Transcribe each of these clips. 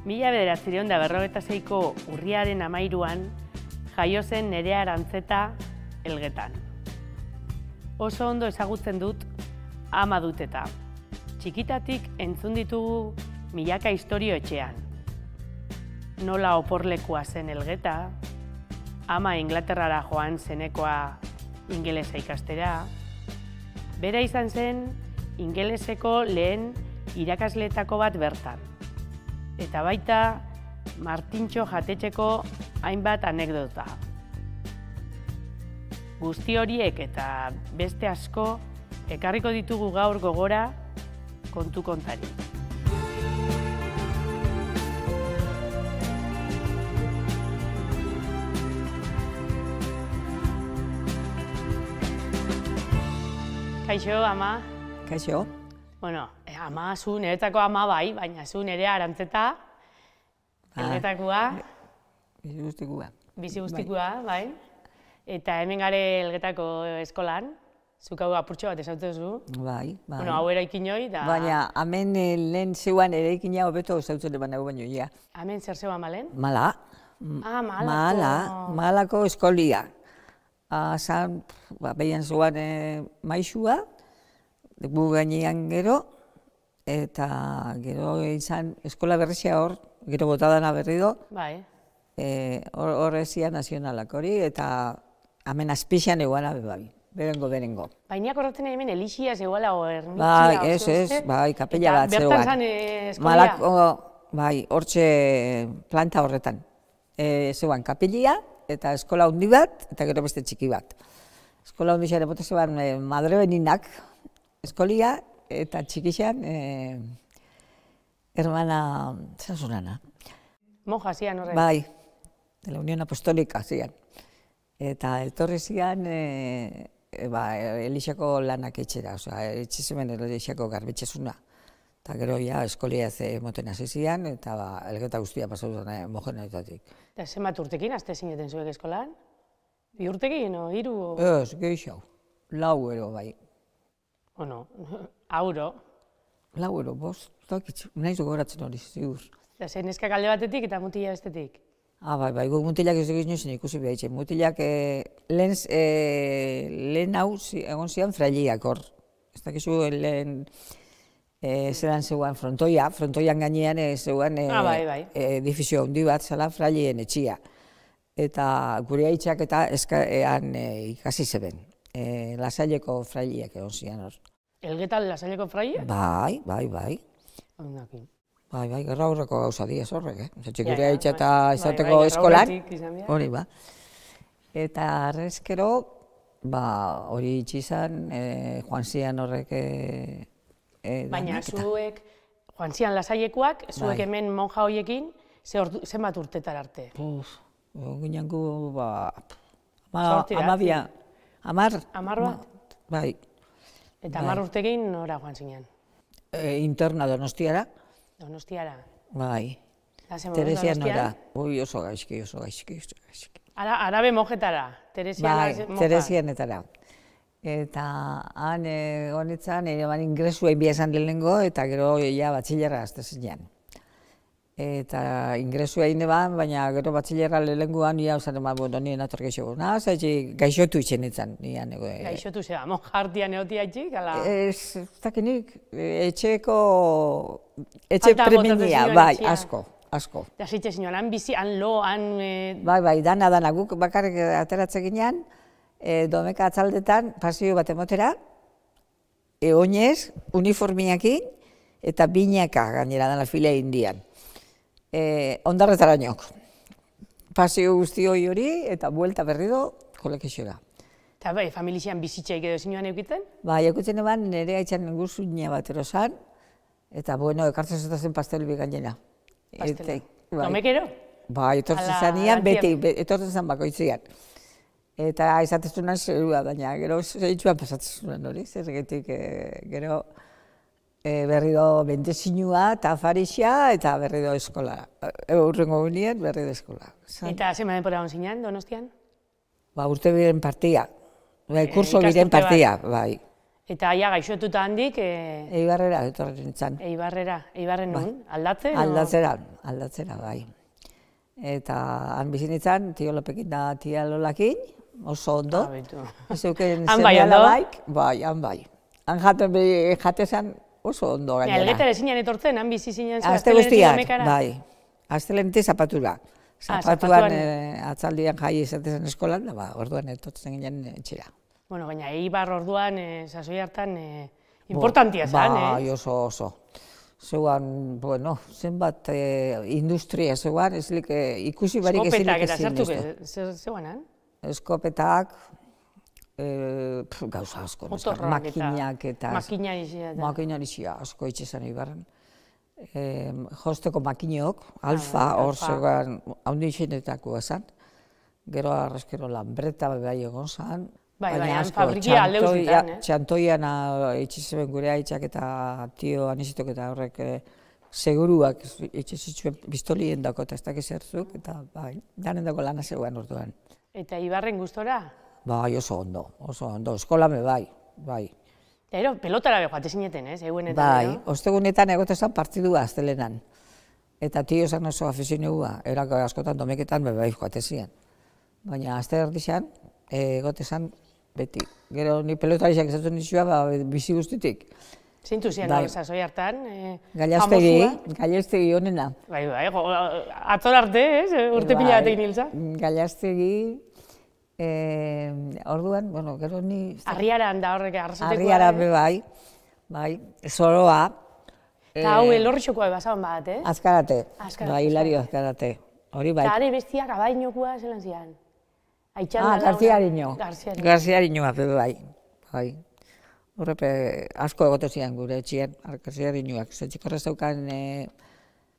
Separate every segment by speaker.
Speaker 1: 1956ko urriaren 13an jaio zen Nerea Arantzeta Elgetan. Oso ondo ezagutzen dut ama dut eta. Txikitatik entzun ditugu milaka istorio etxean. Nola oporlekua zen Elgeta, ama Inglaterrara joan zenekoa ingelesa ikastera, bera izan zen ingeleseko lehen irakasleetako bat bertan. Eta baita Martintxo jatetxeko hainbat anekdota. Guzti horiek eta beste asko ekarriko ditugu gaur gogora kontu kontari. Kaixo, ama.
Speaker 2: Kaixo.
Speaker 1: Bueno, ama, zu niretako ama bai, baina zu Nerea Arantzeta, Elgetakoa.
Speaker 2: Bizi guztikoa.
Speaker 1: Bizi guztikoa, bai. Eta hemen gare Elgetako eskolan, zuk hau apurtxo bat ezagutzen zu.
Speaker 2: Bai, bai.
Speaker 1: Bueno, hau eraikin hoi, da...
Speaker 2: Baina, hemen lehen zeuan eraikina hobeto ezagutzen eban hau baino, ja.
Speaker 1: Hemen zer zeuan malen?
Speaker 2: Mala.
Speaker 1: Malako.
Speaker 2: Malako eskolia. Zan, behian zeuan maixua, gu gainean gero, eta gero izan eskola berrizia hor, gero botadana berri do.
Speaker 1: Bai.
Speaker 2: Horrezia nazionalak hori, eta hemen azpixan eguala bebabi, berengo.
Speaker 1: Baina korratzen hemen Elixia zegoela o ermitxia.
Speaker 2: Bai, ez, bai, kapella bat zegoan.
Speaker 1: Bertan zan eskolia?
Speaker 2: Malako, bai, hortxe planta horretan. Zegoan kapellia, eta eskola hundi bat, eta gero beste txiki bat. Eskola hundi xare bota zegoan madre beninak eskolia, eta txikixan hermana Sansunana.
Speaker 1: Monja zian horren?
Speaker 2: Bai, de la Unión Apostolika zian. Eta etorri zian Elixako lanak etxera, etxezemen Elixako garbetxezuna. Eta gero ja eskolia moten hasi zian, eta Elgeta guztia pasatu zen homogeneitatik.
Speaker 1: Eta zenbat urtekin azte zineten zuek eskolan? 2 urtekin, o 3?
Speaker 2: Ez, gehiago. 4 ero bai.
Speaker 1: Bueno, auro.
Speaker 2: 4 ero, 5, nahiz gogoratzen hori, ziur.
Speaker 1: Eta zen neskak alde batetik eta mutila bestetik?
Speaker 2: Bai, guk mutilak ez dugu inozen ikusi behar. Mutilak lehen hau egon zian frailiak hor. Ez dakizu lehen zelan zegoen frontoian gainean zegoen edifizio handi bat zela frailien etxia. Eta gure aitzak eta eskaean ikasi zeben. Lasaileko frailiak egon zian hor.
Speaker 1: Elgetan Lasaileko fraile?
Speaker 2: Bai.
Speaker 1: Ondakin.
Speaker 2: Bai, gerra horreko gauza diez horrek, Txikure haitxa eta izateko eskolan, hori ba. Eta arrezkero, hori itxizan, joan zian horrek...
Speaker 1: Baina zuek, joan zian Lasailekoak, zuek hemen monja horiekin, zenbat urtetar arte?
Speaker 2: Ginen gu,
Speaker 1: 10
Speaker 2: 10
Speaker 1: bat?
Speaker 2: Bai.
Speaker 1: Eta 10 urtekin nora joan zinen?
Speaker 2: Interna Donostiara.
Speaker 1: Donostiara?
Speaker 2: Bai. Teresian nora. Oso gaizki.
Speaker 1: Arabe monjetara?
Speaker 2: Bai, Teresianetara. Eta han honetan, ingresua inbia esan lehenengo, eta gero batxilerra azte zinean. Eta ingresua egin eban, baina gero batxilerra lehenengoan, nien ator gaixo. Gaixotu itxen etzan.
Speaker 1: Gaixotu zera, monja hartian egotia itxik?
Speaker 2: Ez dakinik, etxe preminia, bai, asko.
Speaker 1: Eta zitze zinuen, han bizi, han lo, han...
Speaker 2: Bai, dana, guk bakarrik ateratzen ginean, domeka atzaldetan, pasio bat emotera, oinez, uniformiakin, eta binaka gainera dana filea indian. Ondarretara niok. Pasio guzti hori, eta buelta berri do, kolekizioa.
Speaker 1: Eta bai, familizian bizitxeik edo zinuan eukitzen?
Speaker 2: Bai, eukitzen eban, nire haitzan guzuina bat erosan, eta bueno, ekartzen zutazen pastel bi gainera.
Speaker 1: Pastela? Domekero?
Speaker 2: Bai, etortzen zanean, beti, etortzen zan bakoitzean. Eta izatezunan zerua, baina gero zeitzuan pasatzezunan hori, zergetik gero berri do bentezinua eta afarixia eta berri do eskola. Urrengo gunean berri do eskola.
Speaker 1: Eta zema denpora hon zinean, Donostian?
Speaker 2: Urte biren partia. Kurso biren partia, bai.
Speaker 1: Eta aia gaixotuta handik...
Speaker 2: Eibarrera etorri nintzen.
Speaker 1: Eibarren nun, aldatzen?
Speaker 2: Aldatzera, bai. Eta han bizi nintzen, tio Lopekin da tia Lolakin, oso ondo. Zeuken zenela baik, bai, han bai. Han jatezan oso ondo gainera.
Speaker 1: Elgetara zinen etortzen, han bizi zinen
Speaker 2: Aste guztiak, bai. Astelenete zapatura. Zapatuan atzaldian jai izatezen eskolan, da orduan etortzen ginen etxera.
Speaker 1: Bueno, baina Eibar orduan, sasoi hartan, importantia zan,
Speaker 2: Bai, oso. Zeuan, bueno, zenbat industria zeuan, ikusi barik ezilik ezin duztu.
Speaker 1: Eskopetak eta sartu, zeuan, han?
Speaker 2: Eskopetak, gauza asko, makinak eta... Makinarixia asko itxezan Eibarren. Josteko makinok, alfa, hor zeuan, haundi itxenetako esan. Gero arrezkero lanbreta bai egon zan.
Speaker 1: Baina fabrikia alde uzitan,
Speaker 2: Txantoian itxizeben gure aitzak eta tio anizitok eta horrek seguruak itxizituen pistolien dako eta ez dakiz zertzuk, eta bai, danen dako lana zegoen orduan.
Speaker 1: Eta Ibarren gustora?
Speaker 2: Bai, oso ondo, eskolame bai.
Speaker 1: Ero, pelotara joate zineten, egunetan?
Speaker 2: Bai, ostegunetan egotezan partidua aztelenan. Eta tio zan oso afizionua, erako askotan domeketan bai joate ziren. Baina azte erdizan, egotezan beti. Gero ni pelotarixak ezatzen nizua, bizi guztitik.
Speaker 1: Zeintu zian, sasoi hartan?
Speaker 2: Gallastegi honena.
Speaker 1: Bai, atzor arte, urte pila batekin hilza.
Speaker 2: Gallastegi, orduan, bueno, gero ni...
Speaker 1: Arriaran da horrek arrasatekoa.
Speaker 2: Arriaran bai, zoroa.
Speaker 1: Eta hau elorritxokoa ebazaban bat,
Speaker 2: Azkarate, bai, Hilario Azkarate. Hori bai.
Speaker 1: Eta are bestiak abainokoa zelan zian?
Speaker 2: Garziariñoa, bai. Horrepe asko egote zian gure etxien, Garziariñoak. Zetxikorrez daukan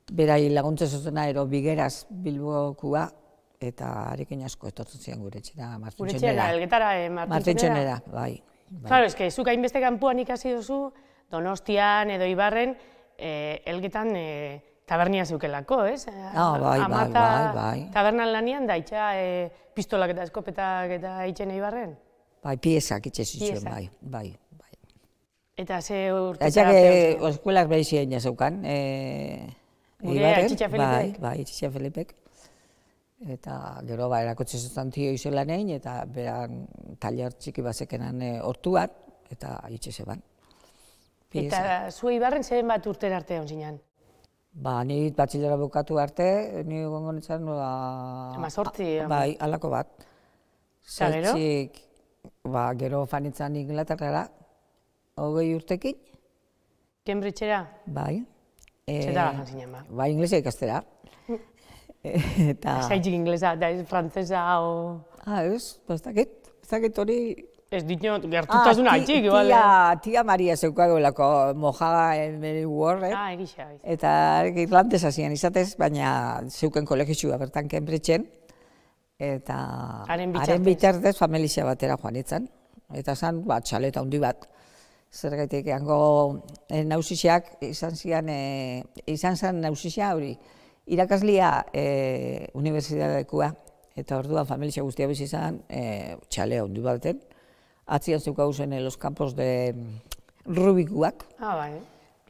Speaker 2: berai laguntza zuzena ero Bigueraz Bilbokua, eta harekin asko etortzen zian gure etxera, Martintxonera.
Speaker 1: Gure etxera,
Speaker 2: Martintxonera, bai.
Speaker 1: Claro, eske, zuk hainbeste kanpuan ikasi duzu, Donostian edo Ibarren, Elgetan tabernia zeukelako, ez?
Speaker 2: Bai.
Speaker 1: Tabernan lanian da, itxa pistolak eta eskopetak eta itxen Eibarren?
Speaker 2: Bai, piezak itxe zituen, bai.
Speaker 1: Eta ze urte
Speaker 2: zaratea? Eskuelak behi ziren jazeukan,
Speaker 1: Eibarren. Txitxa Felipek?
Speaker 2: Bai, Txitxa Felipek. Eta gero, erakotxe zuzan tio izela nein, eta beran taller txiki bazekenan hortuan, eta itxe zeban.
Speaker 1: Eta zu Eibarren zeren bat urten arte hon zinean?
Speaker 2: Ni batxilera bukatu arte, ni gongo nintzen...
Speaker 1: 18?
Speaker 2: Bai, alako bat.
Speaker 1: Eta gero?
Speaker 2: Gero fanitzen Inglaterrara, 20 urtekin.
Speaker 1: Cambridgera?
Speaker 2: Bai.
Speaker 1: Zeta gazan zinen, ba?
Speaker 2: Bai, inglesa ikastera.
Speaker 1: Zaitzik inglesa, da ez frantzesa o...
Speaker 2: Ez dakit hori...
Speaker 1: Ez ditut, gertutasuna haitxik, igual.
Speaker 2: Tia Maria zeukagoelako mojaga emeri horre.
Speaker 1: Egisa.
Speaker 2: Eta irlandesa zian izatez, baina zeuken kolegizua bertan Cambridgeen. Eta haren bitartez familia batera joan itzan. Eta zan, txaleta handi bat. Zergaitik, hango nausixak izan zen nausixia hori. Irakaslia unibertsitatekoa. Eta orduan familia guztia bizi izan, txalea handi baten. Atzian zeukagu zen los campos de Rubikuak.
Speaker 1: Bai.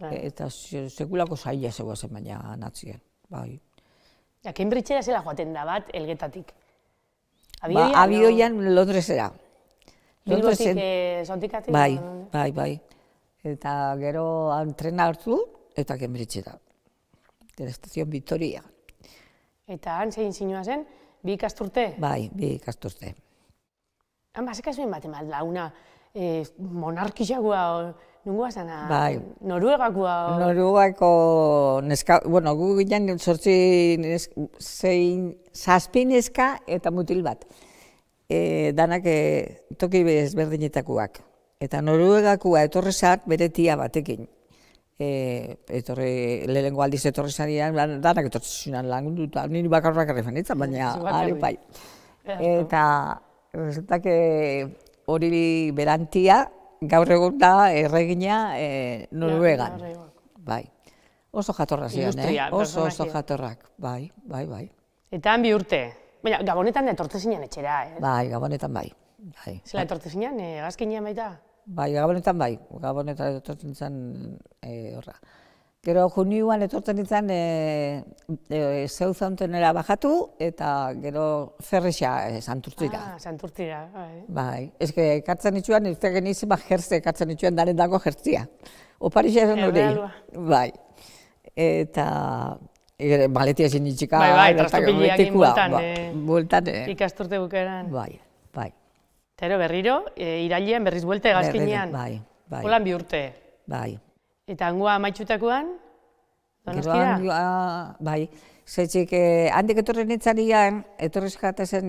Speaker 2: Eta sekulako zaila zeuazen baina natzien, bai.
Speaker 1: Cambridgera zela joaten da bat, Elgetatik?
Speaker 2: Abioian Londresera.
Speaker 1: Bilbotik zontikatik?
Speaker 2: Bai. Eta gero trena hartu eta Cambridgera. De la estación Victoria.
Speaker 1: Eta han zein zinua zen, 2 ikasturte?
Speaker 2: Bai, 2 ikasturte.
Speaker 1: Han baseka zuen bat emat launa monarkizagoa, nungoa zana?
Speaker 2: Bai.
Speaker 1: Noruegakoa?
Speaker 2: Noruegako neska, bueno, gu ginen 7 neska eta mutil bat. Danak toki ezberdinetakoak. Eta Noruegakoa etorri zat bere tia batekin. Lehenengo aldiz etorri zanian, danak etorri zunan lagunduta, niri bakarrak arrefan itzan, baina ari bai. Eta resulta hori berantia, gaur egun da erregina Noruegan. Bai. Oso jatorra zian, oso jatorrak. Bai.
Speaker 1: Eta han 2 urte? Baina, Gabonetan etortze zinen etxera,
Speaker 2: Bai, Gabonetan bai.
Speaker 1: Zela etortze zinen, egazkinean baita?
Speaker 2: Bai, Gabonetan etortzen zen horra. Gero junioan etortzen nintzen Southamptonera bajatu eta gero Ferrixa Santurtzira.
Speaker 1: Santurtzira, bai.
Speaker 2: Bai, eske ekartzen nituen, ez genizima jertze ekartzen nituen daren dago jertzia. Oparixa esan hori. Bai. Eta maletia ezin nitxika.
Speaker 1: Bai, trastopiliak
Speaker 2: bueltan.
Speaker 1: Ikasturte bukeran.
Speaker 2: Bai.
Speaker 1: Eta berriro, irailean berriz buelte gazkinean.
Speaker 2: Bai.
Speaker 1: Holan bi urte.
Speaker 2: Bai.
Speaker 1: Eta hangoa amaitxutakoan, Donostira?
Speaker 2: Bai, zetxik, handik etorri nintzanian, etorri eskatezen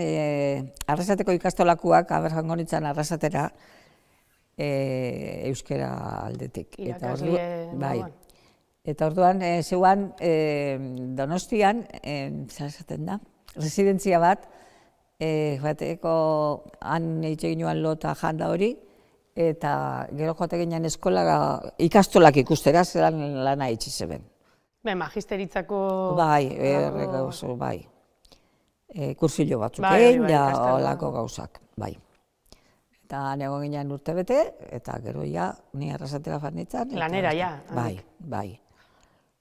Speaker 2: Arrasateko ikastolakuak, jango nintzen Arrasatera, euskera aldetik. Eta orduan, zeuan, Donostian, zaten da, residentzia bat, joateko han egin joan lota janda hori, eta gero joate ginen eskola ikastolak ikustera, zelan lana itxi zeben.
Speaker 1: Magisteritzako...
Speaker 2: Bai, kursillo batzuk egin, olako gauzak, bai. Eta nego ginen urte bete, eta gero ja, ni Arrasatera fan nintzen.
Speaker 1: Lanera, ja?
Speaker 2: Bai,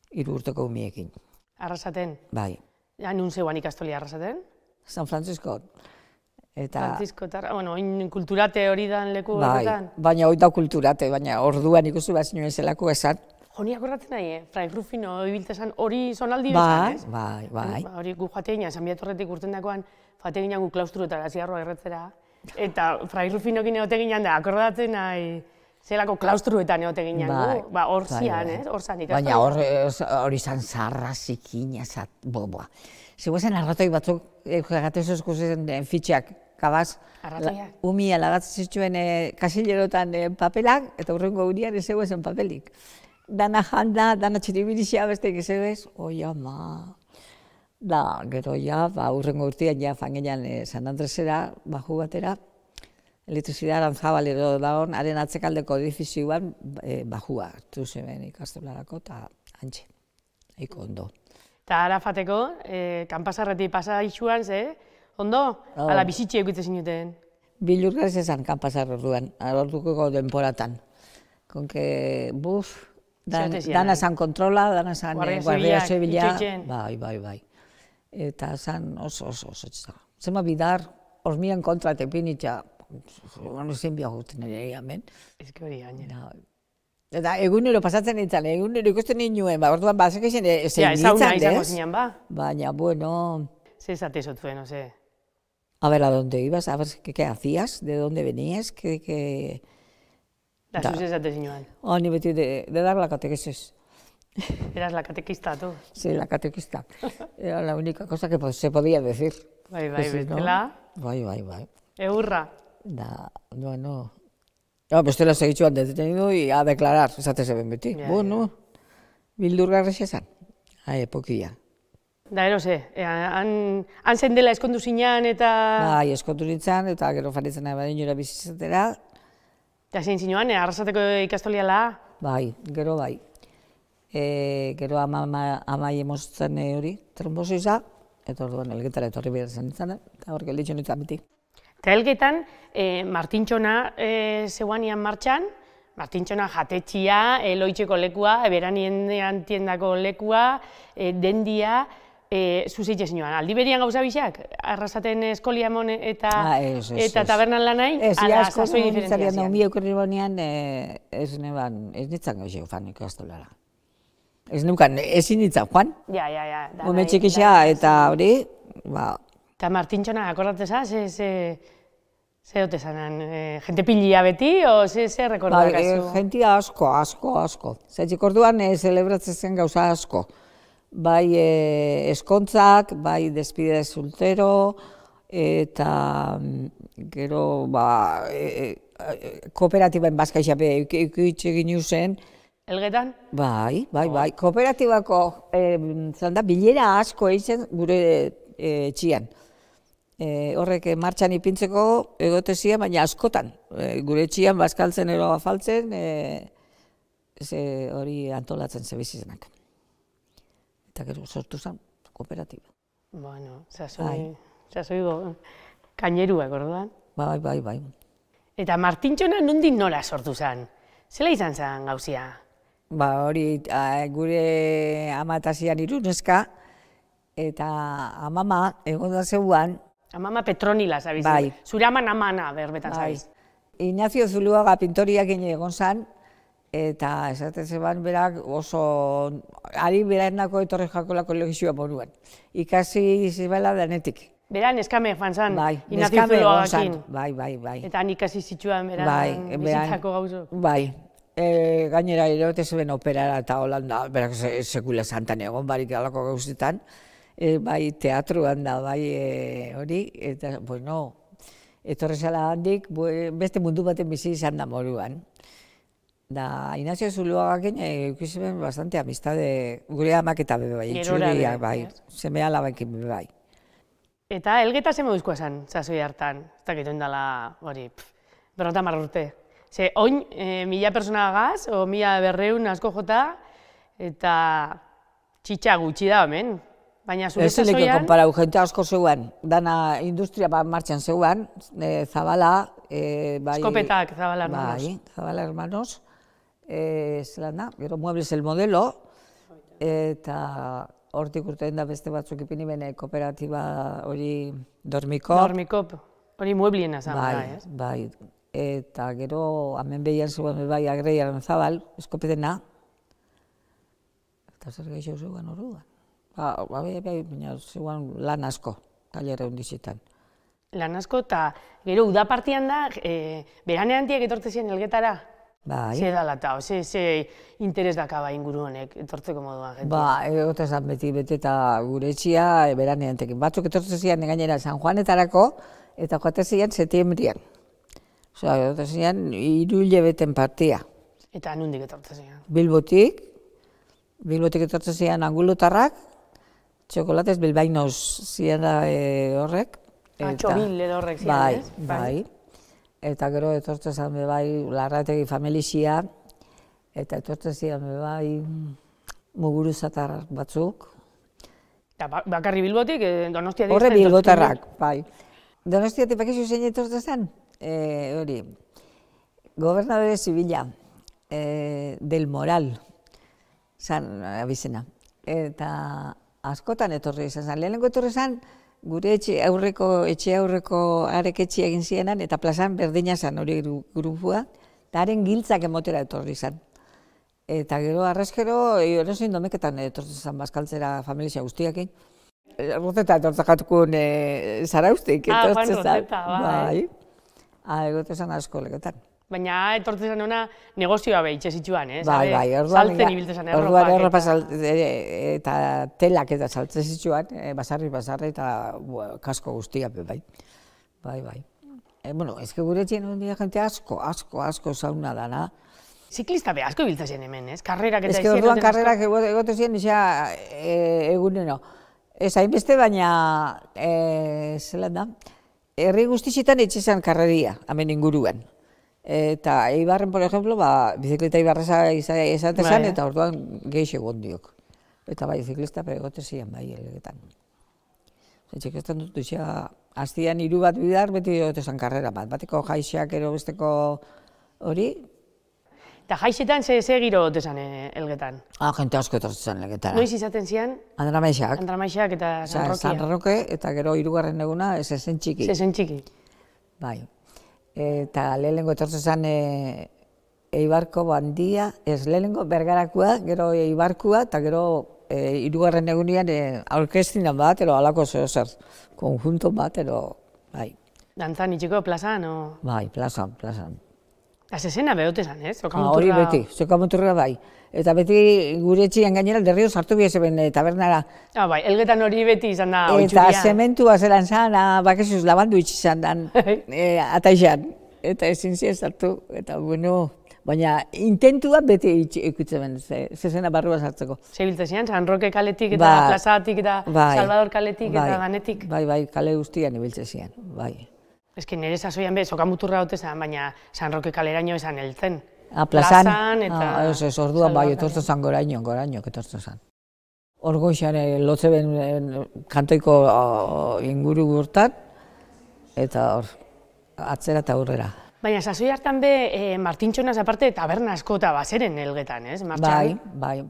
Speaker 2: 3 urteko umiekin.
Speaker 1: Arrasaten?
Speaker 2: Bai.
Speaker 1: Ja, nun zeuan ikastoli Arrasaten?
Speaker 2: San Francisco.
Speaker 1: Franciscotar, oin kulturate hori dan leku horretan?
Speaker 2: Bai, baina hori da kulturate, baina orduan ikusi bat zinuen zelako esan.
Speaker 1: Joni akordatzen nahi, Fray Rufino ibiltezan hori zonaldi bezan, ez?
Speaker 2: Bai.
Speaker 1: Hori gu joate ginen, San Biatorretik urten dakoan, joate ginen gu klaustruetara, ziarroa erretzera. Eta Fray Rufinokin egote ginen da, akordatzen nahi, zelako klaustruetan egote ginen gu, hor zian, ez? Hor zan ikastu.
Speaker 2: Baina hori zan zarra zikina, boboa. Zegoezen arratoi batzuk, egatez eskuzen fitxak, kabaz, umia lagatzen zituen kasillerotan papelak, eta hurrengo unian ez zegoezen papelik. Dana janda, dana txiribirizia besteik ez zegoez, oi ama. Da, gero ja, hurrengo urtean ja fangenean San Andresera, baju batera, elektrizidad Aranzabalero dagoen, haren atzekaldeko edifizioan bajua, hartu zeben ikastolarako, eta antxe, haiko ondo.
Speaker 1: Eta Arafateko, kanpasarretik pasa ixuan, ze? Ondo? Ala bizitxe egitzen zinuten?
Speaker 2: Bilurgarez esan kanpasar orduan, orduko denporatan. Konke, dana esan kontrola, dana esan Guardia Zibila. Bai. Eta esan oso txeta. Zema bidar, hormian kontra tepinitza, ezin biaguten ere hemen.
Speaker 1: Ezke hori gainera.
Speaker 2: Eta egunero pasatzen nintzen, egunero ikusten nintzen, orduan bazek ezin nintzen, ez?
Speaker 1: Ezauna izango zinen, ba?
Speaker 2: Baina, bueno...
Speaker 1: Ze esate zotuen, no sé.
Speaker 2: A ver, ¿a dónde ibas? A ver, ¿qué hacías? ¿De dónde venías?
Speaker 1: Da, zuz esate zinuan.
Speaker 2: Ni beti de dar la catequesis.
Speaker 1: Eras la catequista, tú.
Speaker 2: Sí, la catequista. Era la única cosa que se podía decir.
Speaker 1: Bai, bestela.
Speaker 2: Bai.
Speaker 1: Eurra.
Speaker 2: Da, bueno... No, bestela segitxuan detenido y a declarar, esate zeben beti. Bueno, bildurgarrez esan. Pokia.
Speaker 1: Da, eroze, han zendela eskondu zinean eta...
Speaker 2: Bai, eskondu nintzen, eta gero faritzen nahi badinura bizitzatera.
Speaker 1: Eta zein zinuan, Arrasateko ikastoliala?
Speaker 2: Bai, gero bai. Gero amai emoztzen hori, trombosioa, eta orduan elgetara etorri behar zen nintzen, eta hor gelditxo nintzen beti.
Speaker 1: Eta elgetan, Martintxona zeuanian martxan, Martintxona jatetxia, loitxeko lekua, beranien tiendako lekua, dendia, zuzitxe zinuan. Aldi berian gauza bixak? Arrasaten eskolliamon eta tabernan lanai?
Speaker 2: Ez, asko nintzarian da, unbi eukerri bonean, ez nintzen gauzio fan ikastolara. Ez nukan, ezin nintzen, Juan?
Speaker 1: Ja.
Speaker 2: Ume txikisa eta hori, ba...
Speaker 1: Eta Martintxona, akordateza, ze dote zanan? Jente pilia beti, o ze rekordak azu?
Speaker 2: Jentia asko. Zaitxik orduan celebratzen zen gauza asko. Bai eskontzak, bai despide de soltero, eta gero kooperatibaen bazkaixape ikitxe ginu zen.
Speaker 1: Elgetan?
Speaker 2: Bai. Kooperatibako bilera asko egiten gure etxian. Horrek martxan ipintzeko egotezia, baina askotan. Gure etxian bazkaltzen ero afaltzen, hori antolatzen zebizizenak. Eta gero sortu zen kooperatiba.
Speaker 1: Bueno, zazoi kaineruak, orduan.
Speaker 2: Bai.
Speaker 1: Eta Martintxona nondik nora sortu zen? Zela izan zen gauzia?
Speaker 2: Ba, hori gure ama eta zian hiru neska, eta amama egon da zeuan.
Speaker 1: Amama Petronila, zabiz?
Speaker 2: Bai.
Speaker 1: Zure aman amana berbetan zabiz?
Speaker 2: Ignacio Zuluaga pintoriak egon zan, eta esaten zeban berak oso ari berarnako etorri jakolako logizioa moruan. Ikasi zibela denetik.
Speaker 1: Beran eskame fan zan,
Speaker 2: Bai,
Speaker 1: Ignacio Zuluagakin.
Speaker 2: Bai.
Speaker 1: Eta han ikasi zituen beran bizitzako gauzo.
Speaker 2: Bai. Gainera erote zeben operara eta Holanda, berak sekula santan egon barik alako gauzetan, bai teatruan da, bai hori, eta, bueno, etorri zela handik, beste mundu baten bizi izan da moruan. Da, Ignacio Zuluagakin eukizeben bastante amistade, gure amak eta bebe bai, itxuriak bai, semea labaekin bebe bai.
Speaker 1: Eta Elgeta ze moduzkoa zen, sasoi hartan, ez dakit oindala, hori, 50 urte. Ze, oin, 1000 persona gaz, o 1200 asko jota, eta txitsa gutxi da, hemen. Baina zure sasoian...
Speaker 2: Ez konparau, jente asko zeuan, dana industria bat martxan zeuan, Zabala, bai...
Speaker 1: Eskopetak, Zabala hermanos.
Speaker 2: Bai, Zabala hermanos, zelan da, gero Muebles el Modelo, eta hortik urtean da beste batzuk ipini bene kooperatiba hori Dormikop.
Speaker 1: Dormikop, hori muebliena zan, ez?
Speaker 2: Bai, eta gero hemen behian zegoen bai Agreiaren Zabal, eskopetena, eta zer gehiago zegoen orduan. Bai, baina zegoen lan asko, tailera hundizetan.
Speaker 1: Lan asko, eta gero udapartian da, beranean tiek etortze ziren Elgetara?
Speaker 2: Bai.
Speaker 1: Ze dala eta, ze interes dakaba inguru honek etortzeko moduan, gente?
Speaker 2: Ba, egote zan beti eta gure etxia beranean tekin. Batzuk etortze ziren gainera San Juanetarako, eta joate ziren septembrian. Osea, egote ziren 3 hilabeten partia.
Speaker 1: Eta nondik etortze ziren?
Speaker 2: Bilbotik etortze ziren angulotarrak, txokolatez bilbainos ziren da horrek.
Speaker 1: Txobil edo horrek ziren, ez?
Speaker 2: Bai. Eta gero etortze zen bai Larrategi familizia, eta etortze ziren bai muguruzatar batzuk.
Speaker 1: Eta bakarri Bilbotik, Donostiatik?
Speaker 2: Horre bilbotarrak, bai. Donostiatik bakizu zein etortze zen? Hori, gobernadore zibila, del Moral, zan abizena. Eta askotan etorri izan zen. Lehenengo etorri zen, gure etxe aurreko arek etxe egin zienan, eta plazan berdina zen hori grupua, eta haren giltzak emotera etorri zen. Eta gero, arrezkero, erosin domeketan etorri zen bazkaltzera familia guztiakin. Roteta etortzakatukun Zaraustik etortzen zen.
Speaker 1: Roteta, bai.
Speaker 2: Egote zen asko legetan.
Speaker 1: Baina etortzen zen ona negozioa behitxe zituan, ez?
Speaker 2: Bai,
Speaker 1: saltzen ibiltzen zen
Speaker 2: erropak. Eta telak eta saltzen zituan, basarri eta kasko guztia, bai. Bai. Bueno, ez que gure txien hondia jente asko zauna dana.
Speaker 1: Ziklista be asko ibiltzen zen hemen, ez? Karrerak eta
Speaker 2: ez que orduan karrerak egote ziren isa egunero. Ez hainbeste baina, zelan da, herri guztizitan etxezan karreria, hemen inguruan. Eta Eibarren, por ejemplo, bizikleta Eibarreza izate zen, eta orduan gehiago egon diok. Eta bai, ziklista egote ziren bai, Elgetan. Txekestan dut, hastian 3 bat bidar, beti egote zen karrera bat. Bateko jaixak ero besteko hori.
Speaker 1: Eta jaixetan ze giro egote zen Elgetan?
Speaker 2: Jente asko etortzen zen Elgetara.
Speaker 1: Noiz izaten zian?
Speaker 2: Andramaixak.
Speaker 1: Andramaixak eta San Rokia.
Speaker 2: San Roque, eta gero 3. eguna, Zezen Txiki.
Speaker 1: Zezen Txiki.
Speaker 2: Bai. Eta lehenengo etortzen zen Eibarko bandia, ez lehenengo Bergarakua, gero Eibarkua, eta gero 3. egunean aurkeztinan bat, ero alako zer, konjunto bat, ero, bai.
Speaker 1: Dantzan itxiko plazan, o?
Speaker 2: Bai, plazan.
Speaker 1: Eta zezena behote zen, ez?
Speaker 2: Hori beti, zokamuturra bai. Eta beti gure etxian gainera derrio sartu bia zeben tabernara.
Speaker 1: Bai, Elgetan hori beti izan da oitxuria.
Speaker 2: Eta zementua zelan zan, bakizuz labandu itxizan dan, ataixan. Eta ezin ziren sartu, eta bueno, baina intentua beti ikutzen zezena barrua sartzeko.
Speaker 1: Zebiltzen zian, San Roque kaletik eta plazatik eta Salvador kaletik eta ganetik.
Speaker 2: Bai, kale guztian ibiltzen zian, bai.
Speaker 1: Ez que nire sasoian be, sokamuturra hote zen, baina San Roque kaleraino esan heltzen.
Speaker 2: Plazan
Speaker 1: eta...
Speaker 2: Ez, orduan bai, etortzen zen goraino etortzen zen. Orgoixan lotze ben kantoiko inguru gurtan, eta hor, atzera eta aurrera.
Speaker 1: Baina, sasoi hartan be, Martintxonaz aparte, taberna asko eta bazeren Elgetan, ez?
Speaker 2: Bai, bai.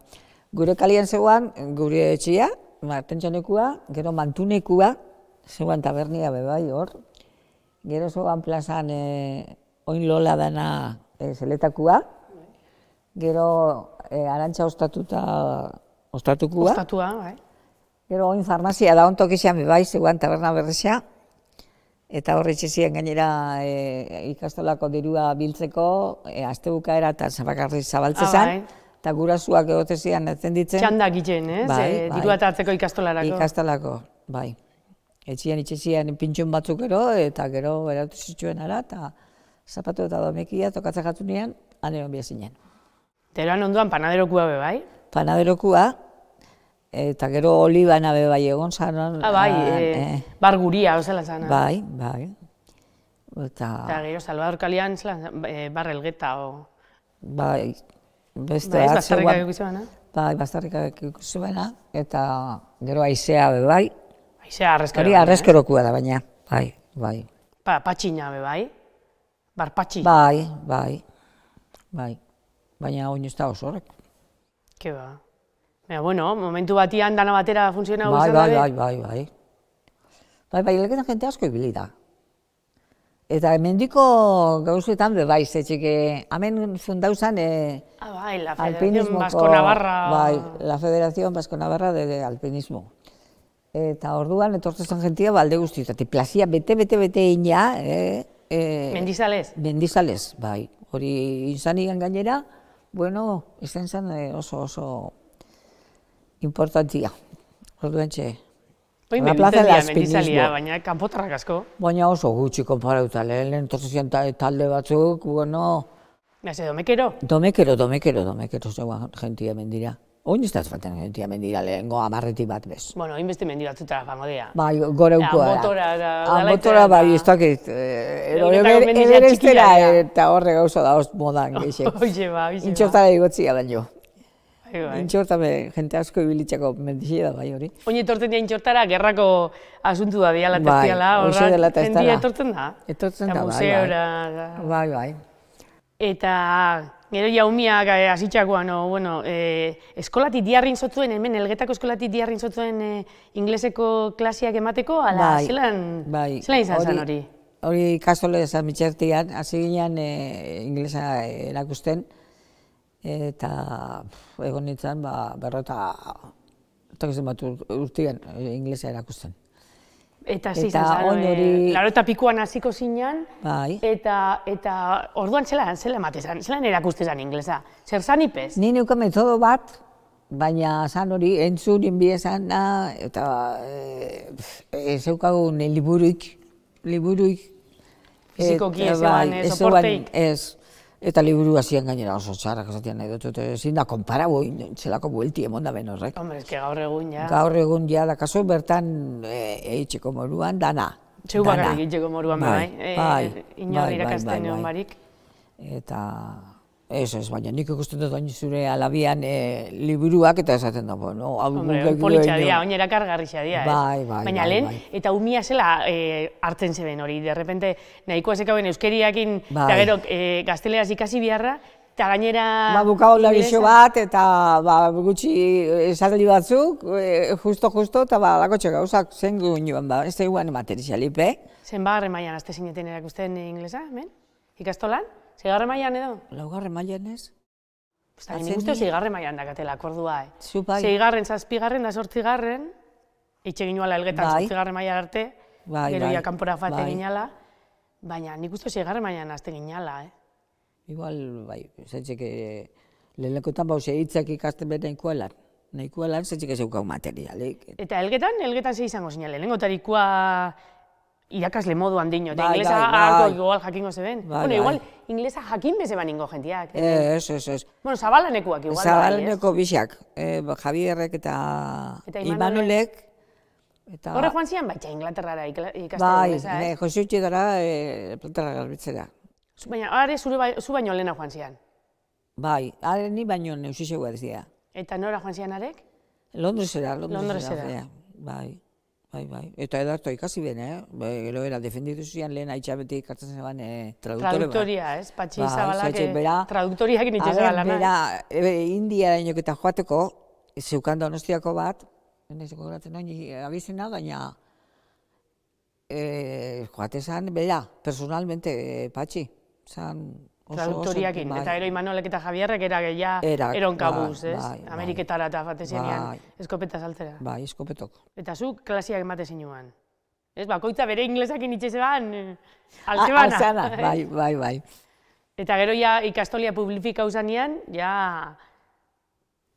Speaker 2: Gure kalian zegoan, gure etxia, Martintxonekua, gero Mantunekua, zegoan tabernia be bai, hor. Gero zegoan plazan, oin lola dana zeletakua, gero Arantxa ostatukua.
Speaker 1: Ostatua, bai.
Speaker 2: Gero oin farmazia da ontokixean be bai, zegoan taberna berrexea. Eta horre txezien gainera ikastolako dirua biltzeko, astebukaera eta zabakarri zabaltzezan, eta gurasuak egotezian etenditzen.
Speaker 1: Txandak egiten, ez? Dirua eta hartzeko ikastolarako.
Speaker 2: Ikastolako, bai. Etxean pintxun batzuk ero, eta gero eratu zituen ara, eta zapatu eta domekia tokatzak jatu nian, aneron biazinen.
Speaker 1: Teroan onduan panaderokua be bai?
Speaker 2: Panaderokua, eta gero olibana be bai egon zanon.
Speaker 1: Bai, bar guria, ozela zana.
Speaker 2: Bai, bai. Eta
Speaker 1: gero, Salvador Kalian, bar Elgeta, o...
Speaker 2: Bai, beste
Speaker 1: bat zegoan. Bastarrikak ikusi
Speaker 2: Bai, bastarrikak ikusi baina, eta gero aizea be bai.
Speaker 1: Aizea arrezkero.
Speaker 2: Hori arrezkerokua da baina, bai, bai.
Speaker 1: Patxina be bai? Bar patxi?
Speaker 2: Bai, bai, bai. Baina oin ez da oso horrek.
Speaker 1: Ke ba. Bueno, momentu batian dana batera funtzionau izan
Speaker 2: dabe? Bai, Elgetan jente asko ibili da. Eta mendiko gauzetan be bai, zetxeke, hemen fundauzan
Speaker 1: bai, la Federación Vasco-Navarra.
Speaker 2: Bai, la Federación Vasco-Navarra de Alpinismo. Eta orduan etortzen jentia balde guztietatik. Plazia bete ina.
Speaker 1: Mendizalez?
Speaker 2: Mendizalez, bai. Hori izanian gainera, bueno, izan zen oso importantia. Orduan txe.
Speaker 1: Oin bebiltzen mendizalia, baina kanpotarrak asko.
Speaker 2: Baina oso gutxi konparauta, lehen torzizian talde batzuk, bueno...
Speaker 1: Ze, domekero?
Speaker 2: Domekero zegoen jentia mendira. Oin ez da faltan jentia mendira lehengo amarreti bat bez.
Speaker 1: Bueno, oin beste mendi batzutara fango dira.
Speaker 2: Bai, goreukoa
Speaker 1: da.
Speaker 2: Motora bai, ez dakit. Eberestera eta horre gauza da modan geixek.
Speaker 1: Oixe ba.
Speaker 2: Intxortara igotzia baino. Intxortame, jente asko ibilitzako mendizia da bai hori.
Speaker 1: Oin etortzen dira intxortara, gerrako asuntu da diala, testiala, horrak jendia etortzen da.
Speaker 2: Etortzen da, bai.
Speaker 1: Museora.
Speaker 2: Bai.
Speaker 1: Eta gero jaumiak hasitxakoan, eskolatik diarrin zotzuen, hemen Elgetako eskolatik diarrin zotzuen ingleseko klasiak emateko, ala zelan izan zen hori?
Speaker 2: Hori ikastole esan mitxertian, hasi ginean inglesa erakusten, eta egon nintzen berrota urtean inglesa erakusten.
Speaker 1: Eta zizan zen, laro eta pikuan hasiko zinean, eta orduan zelan ematezan, zelan erakustezan inglesa? Zer zan ipez?
Speaker 2: Ni neuka metodo bat, baina zan hori entzun inbiezan, eta zeukagun liburuik.
Speaker 1: Fizikoki ez zegoan soporteik?
Speaker 2: Ez. Eta liburu hasien gainera oso txarrak esatean nahi dut, ezin da konparau zelako buelti emon da ben horrek.
Speaker 1: Hombre, ez que gaur egun ja.
Speaker 2: Gaur egun ja, da kaso bertan eitzeko moruan, dana.
Speaker 1: Txeu bakarrik eitzeko moruan, bai. Inor irakasten egon barik.
Speaker 2: Eta ez, baina nik ikusten dut oin zure alabian liburuak eta esaten da, bueno.
Speaker 1: Hombre, politxa dia, oin erakargarrixa dia, ez?
Speaker 2: Bai.
Speaker 1: Baina lehen, eta umia zela hartzen zeben hori, derrepente nahikoa zekauen euskeriakin, eta gero gazteleaz ikasi biharra, eta gainera...
Speaker 2: Bukabula gixo bat, eta gutxi esaldi batzuk, justo, eta lakotxe gauzak zen guñuan, ez da iguan materialipe.
Speaker 1: Zen bagarren mailan azte zineten erakusten inglesa, hemen? Ikastolan? Seigarren mailan edo?
Speaker 2: Laugarren mailan ez.
Speaker 1: Nik uste seigarren mailan dakatela, akordua,
Speaker 2: Zupai.
Speaker 1: Seigarren, zazpigarren da sortzigarren, itxe ginuala Elgetan zortzigarren mailan arte, gero ja kanpora fate ginala, baina nik uste seigarren mailan azte ginala,
Speaker 2: Igual, zentzeke, lehenlekotan bauze hitzak ikasten behar nahikoelan, zentzeke zeukau materialik.
Speaker 1: Eta Elgetan ze izango zinale, lehengotarikoa irakasle moduan dino, eta inglesa harko igual jakingo zeben. Bueno, igual inglesa jakin bezeban ingo jentiak.
Speaker 2: Ez.
Speaker 1: Bueno, Zabalanekuak igual.
Speaker 2: Zabalaneko bixak, Javierrek eta Imanolek.
Speaker 1: Horre joan zian baitxa Inglaterrara ikasten inglesa,
Speaker 2: ez? Bai, Josutxe dara plantarra garbitzera.
Speaker 1: Baina, are zu baino lehena joan zian?
Speaker 2: Bai, are ni baino neusizegu ez dira.
Speaker 1: Eta nora joan zian arek?
Speaker 2: Londresera.
Speaker 1: Londresera.
Speaker 2: Bai. bai. Eta edarto ikasi ben, gero era defenditu zian lehen haitxabetik hartzen zeban traduktore.
Speaker 1: Traduktoria, ez? Patxi Zabalak traduktoriak nitxe zabalana.
Speaker 2: Bera, India inoketa joateko, zeukan Donostiako bat, nahizeko goratzen noin, abizena, baina joatezan, bera, personalmente, Patxi, zan...
Speaker 1: Traduktoriakin, eta ero Imanolek eta Javierrek eronkabuz, ez? Ameriketara eta fatezianian eskopeta saltzera.
Speaker 2: Bai, eskopetok.
Speaker 1: Eta zu klasiak emate zinuan. Ez, bakoitza bere inglesakin itxe zeban, altzebana.
Speaker 2: Altzana, bai.
Speaker 1: Eta gero ja ikastolia publifikau zanean, ja...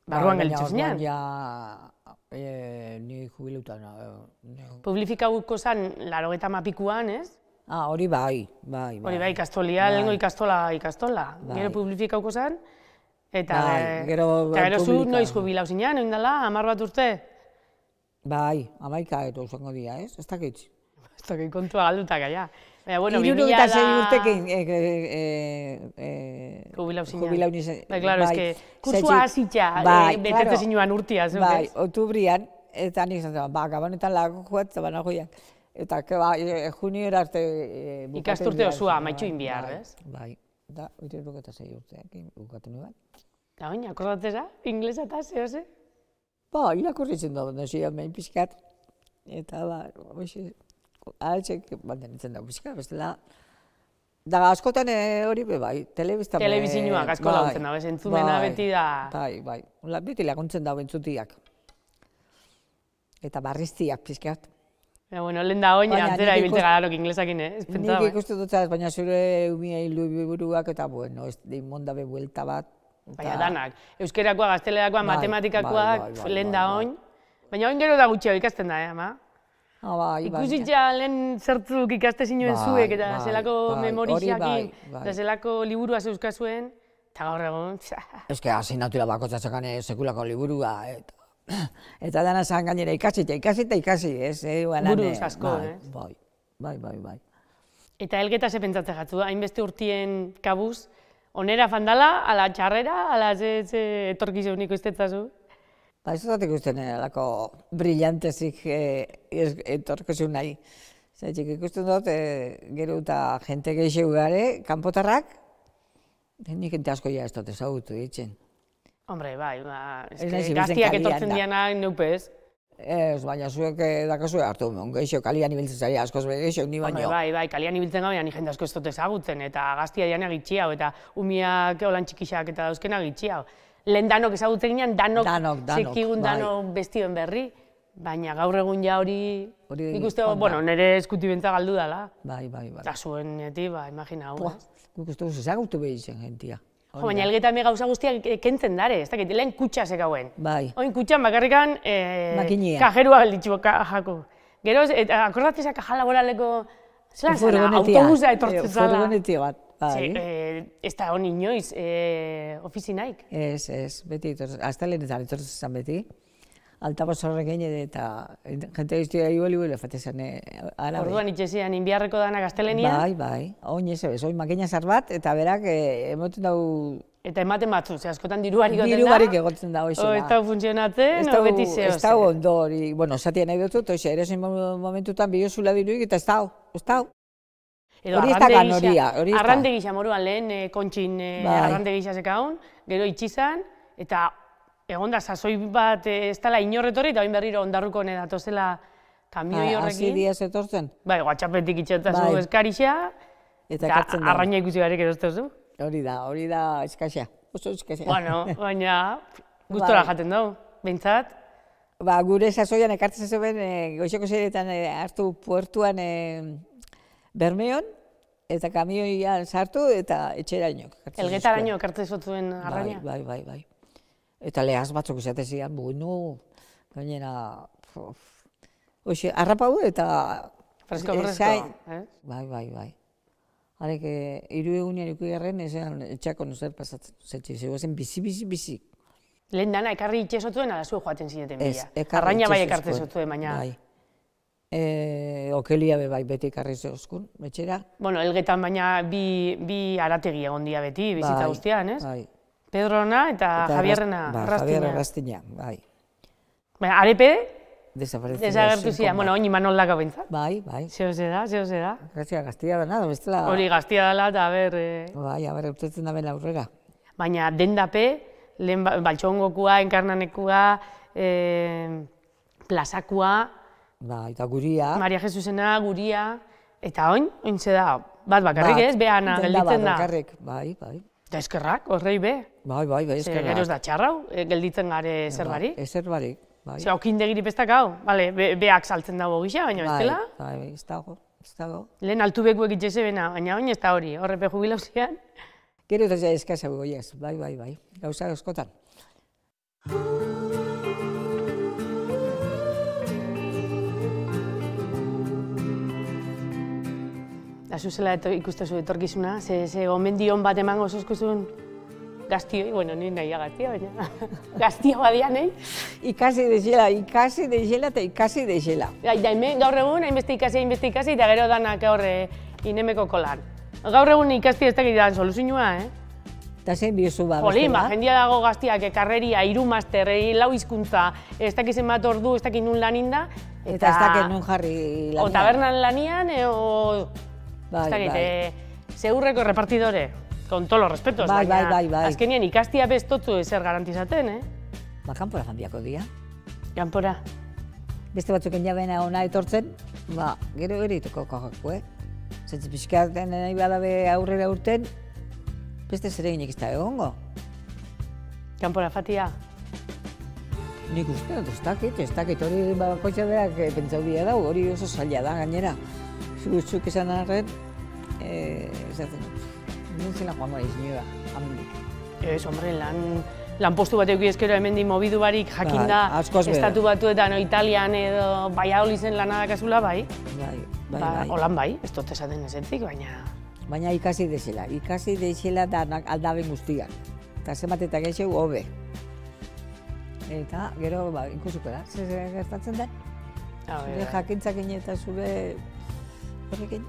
Speaker 1: barruan gelitzu zinean.
Speaker 2: Ja, ni jubileutan.
Speaker 1: Publifikauko zan, 80 ez?
Speaker 2: Hori bai.
Speaker 1: Hori bai, ikastolia, lehenko ikastola. Gero publifikauko zen, eta gero zu noiz jubilau zinean, oin dela, 10 bat urte?
Speaker 2: Bai, 11 uzango dira, ez? Ez dakit.
Speaker 1: Ez dakit kontua galdutak, ja.
Speaker 2: Hirurogeita 6 urtekin
Speaker 1: jubilau nintzen. Bai, klaro, ez que kursua hasitza, betete zinuan urtia, zuk ez?
Speaker 2: Bai, oktubrian, eta nik zaten, gabonetan lago juat, zabana joiak. Eta, junior arte...
Speaker 1: Ikasturte osua, maitxuin bihar, ez?
Speaker 2: Bai, da, 76 urteekin bukatu nuen.
Speaker 1: Eta oin, akordatzera, inglesa eta zehose?
Speaker 2: Ba, irakurritzen da, zian behin pixkat. Eta, hoxe, ahetxek bandenitzen da pixkat, bestela. Da, askotan hori, bai, telebiztan...
Speaker 1: Telebizinuak asko lautzen da, entzumena beti da...
Speaker 2: Bai, beti laguntzen da bentzutiak. Eta barriztiak pixkat.
Speaker 1: Bueno, lehen da oin, antzera ibiltze gararok inglesakin, ez?
Speaker 2: Nik ikusten dut, baina zure umia hiluburuak eta, bueno, ez mondabe buelta bat.
Speaker 1: Baina danak, euskerakoa, gaztelerakoa, matematikakoak, lehen da oin. Baina oin gero da gutxeo ikasten da, ama? Ikusitza lehen zertzuk ikaste zinuen zuek, eta zelako memorizakin, eta zelako liburua zeuzkazuen, eta gaur egon,
Speaker 2: Ez que asignatura bakotzatzen sekulako liburua, eta dana zan gainera ikasi, ez?
Speaker 1: Buruz asko, ez?
Speaker 2: Bai.
Speaker 1: Eta helgeta ze pentsatzen jatzu, hainbeste urtien kabuz, onera fandala, ala txarrera, ala ze etorkizuniko iztetzazu?
Speaker 2: Ba, ez dut ikusten alako brillantezik etorkizun nahi. Zaitxik ikusten dut, gero eta jente gehiago gare, kanpotarrak, nik jente asko ja ez dut ezagutu ditzen.
Speaker 1: Hombre, bai, gaztiak etortzen dianak neupez.
Speaker 2: Ez, baina zuek dakazue hartu, geixo kalian ibiltzen zari askoz geixo, ni baino.
Speaker 1: Bai, kalian ibiltzen gabe, ni jende asko ez dut ezagutzen, eta gaztia dianak gitxiau, eta umiak holan txikixak eta dauzkenak gitxiau. Lehen danok ezagutzen ginen, danok zekigun danok bestioen berri, baina gaur egun ja hori ikuste, bueno, nire eskuti bentza galdu dela.
Speaker 2: Bai.
Speaker 1: Eta zuen neti, imagina hau.
Speaker 2: Ikustu ezagutu behitzen gentia.
Speaker 1: Baina elgeta me gauza guztiak kentzen dare, ez dakit, lehen kutsa zekauen.
Speaker 2: Bai.
Speaker 1: Oin kutsan bakarrikan kajerua galditxu jako. Gero, akordatzea kaja laboraleko, zelan zena, autobusa etortzen zala.
Speaker 2: Furgonetia bat, bai.
Speaker 1: Ez da honi inoiz, ofizinaik.
Speaker 2: Ez, beti, astelenetan etortzen zan beti. Altabos horrekin eta jente guztia iueli fatezan arabe.
Speaker 1: Orduan itxezian inbiarreko dana gaztelenia.
Speaker 2: Bai. Oin ez ebez, oin makina zar bat eta berak emoten dau...
Speaker 1: Eta ematen batzu, ze askotan diruarik egoten da.
Speaker 2: Diruarik egoten da, hoxena.
Speaker 1: Ez da funtzionatzen, beti zeo.
Speaker 2: Ez da ondo hori, bueno, zatia nahi dutut, hoxe, ere zein momentutan bihozula diruik eta ez da. Hori ez da ganoria.
Speaker 1: Arrande gisa moruan lehen, kontxin arrande gisa zekaun, gero itxizan, eta egon da, sasoi bat ez dela inorretorri, eta oin berriro ondarruko datozela kamioi horrekin.
Speaker 2: Hasi diaz etortzen?
Speaker 1: Bai, guatxapetik itxetazu eskarixa, eta arraina ikusi garek erostezu.
Speaker 2: Hori da eskaxa, oso eskaxa.
Speaker 1: Bueno, baina gustora jaten dugu, behintzat.
Speaker 2: Ba, gure sasoian ekartzen zuen, goizeko zeretan hartu puertuan Bermeon, eta kamioian sartu eta etxeraino.
Speaker 1: Elgetaraino ekartzen zuten arraina?
Speaker 2: Bai. Eta lehaz batzuk izatezian, bueno, gainera, hoxe, harrapau eta...
Speaker 1: Fresko.
Speaker 2: Bai. Harek, 3 egunean ikugarren, esan etxako nozer pasatzen, zetxe, zegoezen bizi.
Speaker 1: Lehen dana, ekarri itxezotuen, ala zuen joaten zineten bila. Arraina bai ekartzen zotuen, baina...
Speaker 2: Bai. Okelia bai beti ekarri zeuzkun, etxera.
Speaker 1: Bueno, elgetan baina bi arategi egon dia beti, bizita guztian, ez?
Speaker 2: Bai.
Speaker 1: Pedrona eta Javierrena Errastina.
Speaker 2: Javier Errastina, bai.
Speaker 1: Baina, arepe, Desagertu zian, bueno, oin Imanol daka bintzat.
Speaker 2: Bai.
Speaker 1: Zeo ze da.
Speaker 2: Grazia, gaztia dena, bestela...
Speaker 1: Hori gaztia dela eta
Speaker 2: Bai, urtetzen da bela aurrera.
Speaker 1: Baina dendape, lehen Baltxongokua, Enkarnanekua, Plazakua...
Speaker 2: Bai, eta Guria.
Speaker 1: Maria Jesusena, Guria... Eta oin ze da, bat bakarrik ez, behana gelditzen da.
Speaker 2: Bat bakarrik, bai.
Speaker 1: Eta eskerrak, horrei be.
Speaker 2: Bai, eskerrak.
Speaker 1: Gero ez da txarrau, gelditzen gare zerbarik.
Speaker 2: Zerbarik, bai.
Speaker 1: Zer, okindegiri pestak hau, beak saltzen dago gisa, baina ez dela.
Speaker 2: Bai, ez dago.
Speaker 1: Lehen altu bekuek itxese bena, baina oin ez da hori, horrepe jubilauzian.
Speaker 2: Gero eta eskazago goiaz, bai, gauza askotan.
Speaker 1: Da zuzela ikustezu etorkizuna, ze gomendion bat emango zuzkuzun gaztioi, bueno, ni nahia gaztia, baina gaztia badian,
Speaker 2: Ikasi deixela eta ikasi deixela.
Speaker 1: Da, hemen gaur egun, hainbeste ikasi, eta gero danak horre inemeko kolan. Gaur egun ikastia ez dakitan soluzioa,
Speaker 2: Eta zein biozu ba,
Speaker 1: Jolin, jendia dago gaztiak, karreria, 3 master, 4 hizkuntza, ez dakizen bat ordu, ez dakit nun lanin da.
Speaker 2: Eta ez dakit nun jarri lanian.
Speaker 1: O tabernan lanian, ez dakit, zeurreko repartidore, con todos los respetos,
Speaker 2: baina
Speaker 1: azkenien ikastia bestotzu ezer garantizaten,
Speaker 2: Ba, kanpora janbiako dira.
Speaker 1: Kanpora.
Speaker 2: Beste batzuk enjabena ona etortzen, gero eriteko kajako, Zentzi pixkaten nahi badabe aurrera urten, beste zer eginek ez da egongo.
Speaker 1: Kanpora fatia?
Speaker 2: Nik uste, ez dakit, hori bakoitza berak pentsau bia dau, hori oso zaila da gainera. Zuk esan arren, esaten dut, nintzela joango aiz nioa, amendik.
Speaker 1: Ez, hombre, lan postu bat euki ezkero hemendik mobidu barik jakinda estatu batuetan o Italian edo Valladolizen lana dakazula, bai. Holan bai, ez dut esaten ezetzik, baina...
Speaker 2: Baina ikasi deixela da aldaben guztiak. Eta zenbat eta gehiago hobe. Eta gero ikusuko da, zer gertatzen den. Zure jakintzakin eta zure horrekin.